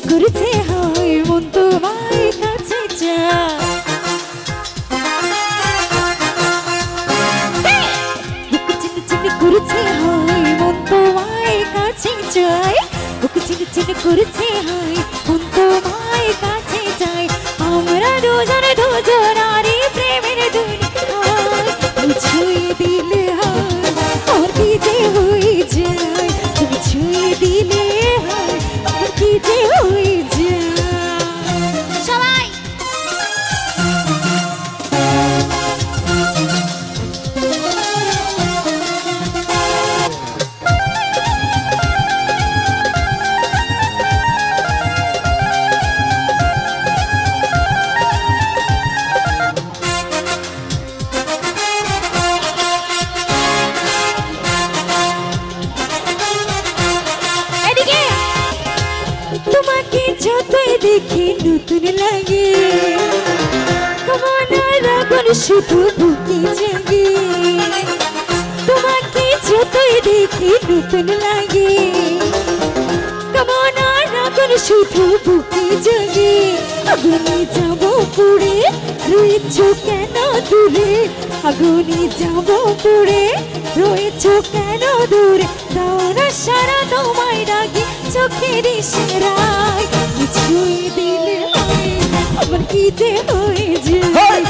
করছে হয় মন তোমার কাছে চায় বুক চিনি চিনি করছে হয় মন তোমার কাছে চায় বুক চিনি চিনি করছে হয় মন তোমার কাছে চায় আমরা দুজন দুজনারই প্রেমের দুনিয়ায় তুমি ছুঁয়ে দিলে হয় আর কি যে হয়ে যায় তুমি ছুঁয়ে দিলে হয় আর কি যে হয়ে যায় সবাই তোমাকে যতই দেখি নতুন লাগে তোমার রাগন শুধু বুকে জাগে তোমাকে যতই দেখি নতুন লাগে তোমার রাগন শুধু বুকে জাগে আগুনে যাব পুড়ে রয়েছ কেন দূরে আগুনে যাব পুড়ে রয়েছ কেন দূরে দাও না সারা তোমায় ডাকি চোখের ইশারায় ছুঁয়ে দিলে হয় আমার কি যে হয়ে যায়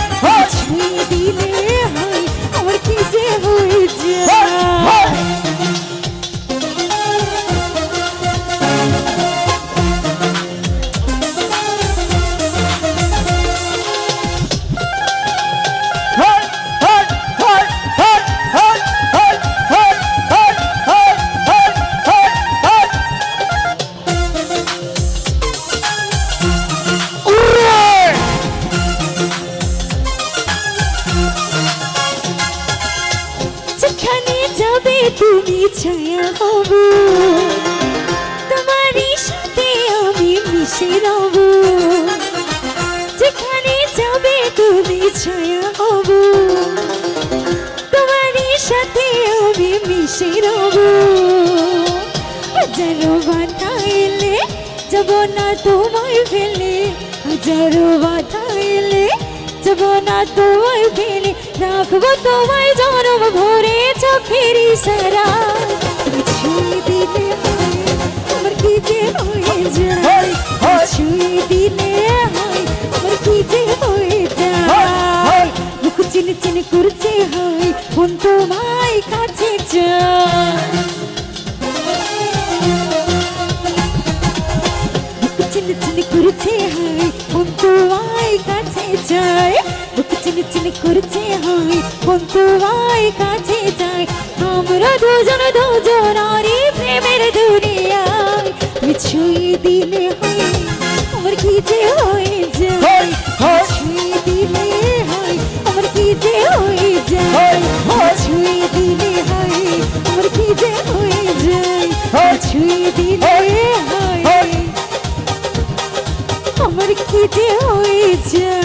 ছুঁয়ে দিলে হয় আমার কি যে হয়ে যায় তুমি ছায়া হব তোমারই সাথে আমি মিশে রব যেখানে যাবে তুমি ছায়া হব তোমারই সাথে আমি মিশে রব হাজারো বাধা এলে যাব না তোমায় ফেলে হাজারো বাধা এলে যাব না তোমায় ফেলে রাখবো তোমায় জনম ভরে চোখের ইশারায় তুমি ছুঁয়ে দিলে হয় আমার কি যে হয়ে যায় ছুঁয়ে দিলে হয় আমার কি যে হয়ে যায় বুক চিনি চিনি করছে হয় মন তোমায় কাছে চায় বুক চিনি চিনি করছে হয় মন তোমায় কাছে চায় বুক চিনি চিনি করছে হয় মন তোমায় কাছে যায় আমরা দুজন দুজনারই প্রেমের দুনিয়ায় তুমি ছুঁয়ে দিলে হয় আমার কি যে হয়ে যায় ছুঁয়ে দিলে হয় আমার কি যে হয়ে যায় ছুঁয়ে দিলে হয় আমার কি যে হয়ে যায় ছুঁয়ে দিলে হয় আমার কি যে হয়ে যায়